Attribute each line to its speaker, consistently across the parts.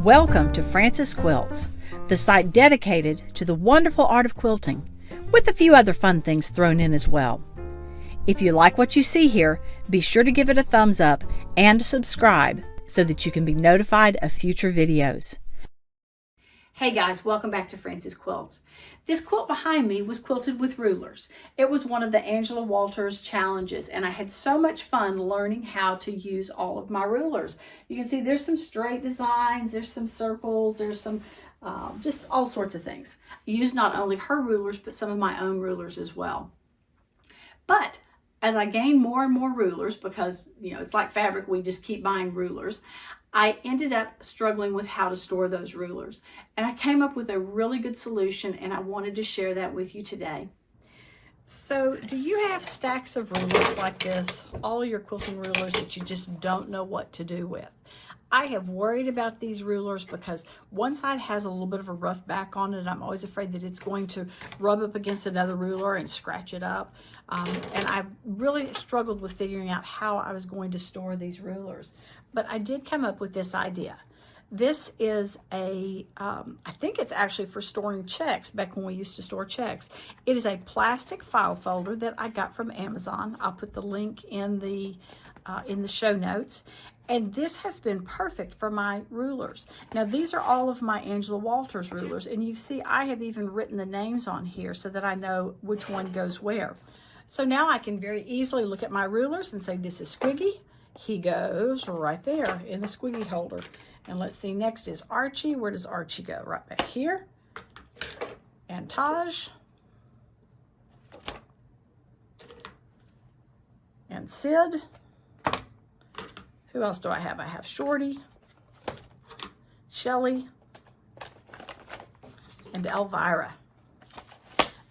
Speaker 1: Welcome to Frances Quilts, the site dedicated to the wonderful art of quilting, with a few other fun things thrown in as well. If you like what you see here, be sure to give it a thumbs up and subscribe so that you can be notified of future videos. Hey guys, welcome back to Frances Quilts. This quilt behind me was quilted with rulers. It was one of the Angela Walters challenges, and I had so much fun learning how to use all of my rulers. You can see there's some straight designs, there's some circles, there's some just all sorts of things. I used not only her rulers, but some of my own rulers as well. But as I gained more and more rulers, because it's like fabric, we just keep buying rulers, I ended up struggling with how to store those rulers. And I came up with a really good solution, and I wanted to share that with you today. So do you have stacks of rulers like this, all your quilting rulers that you just don't know what to do with? I have worried about these rulers because one side has a little bit of a rough back on it. I'm always afraid that it's going to rub up against another ruler and scratch it up. And I really struggled with figuring out how I was going to store these rulers. But I did come up with this idea. This is I think it's actually for storing checks, back when we used to store checks. It is a plastic file folder that I got from Amazon. I'll put the link in the show notes. And this has been perfect for my rulers. Now, these are all of my Angela Walters rulers, and you see I have even written the names on here so that I know which one goes where. So now I can very easily look at my rulers and say, this is Squiggy. He goes right there in the Squiggy holder. And let's see, next is Archie. Where does Archie go? Right back here. And Taj. And Sid. Who else do I have? I have Shorty, Shelly, and Elvira.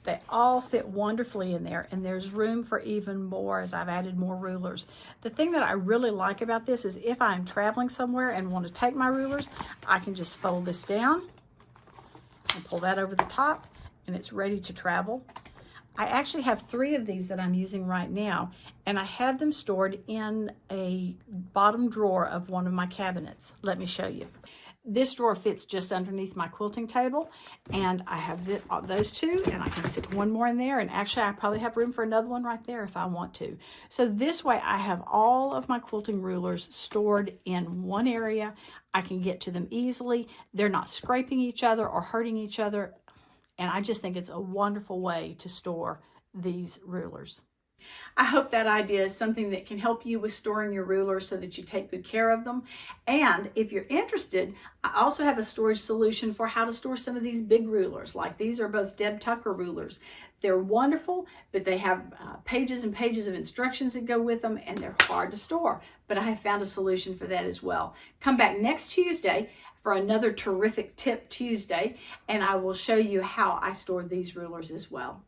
Speaker 1: They all fit wonderfully in there, and there's room for even more as I've added more rulers. The thing that I really like about this is if I'm traveling somewhere and want to take my rulers, I can just fold this down and pull that over the top, and it's ready to travel. I actually have 3 of these that I'm using right now, and I have them stored in a bottom drawer of one of my cabinets. Let me show you. This drawer fits just underneath my quilting table, and I have those 2, and I can stick one more in there, and actually I probably have room for another one right there if I want to. So this way I have all of my quilting rulers stored in one area. I can get to them easily. They're not scraping each other or hurting each other. And I just think it's a wonderful way to store these rulers. I hope that idea is something that can help you with storing your rulers so that you take good care of them. And if you're interested, I also have a storage solution for how to store some of these big rulers. Like these are both Deb Tucker rulers. They're wonderful, but they have pages and pages of instructions that go with them, and they're hard to store. But I have found a solution for that as well. Come back next Tuesday for another terrific Tip Tuesday, and I will show you how I store these rulers as well.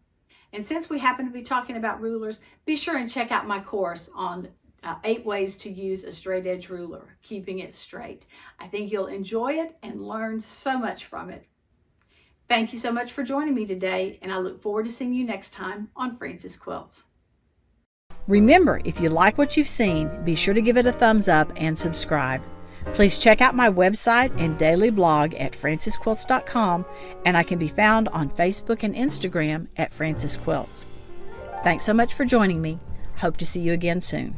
Speaker 1: And since we happen to be talking about rulers, be sure and check out my course on 8 ways to use a straight edge ruler, keeping it straight. I think you'll enjoy it and learn so much from it. Thank you so much for joining me today, and I look forward to seeing you next time on Frances Quilts. Remember, if you like what you've seen, be sure to give it a thumbs up and subscribe. Please check out my website and daily blog at francesquilts.com, and I can be found on Facebook and Instagram at Frances Quilts. Thanks so much for joining me. Hope to see you again soon.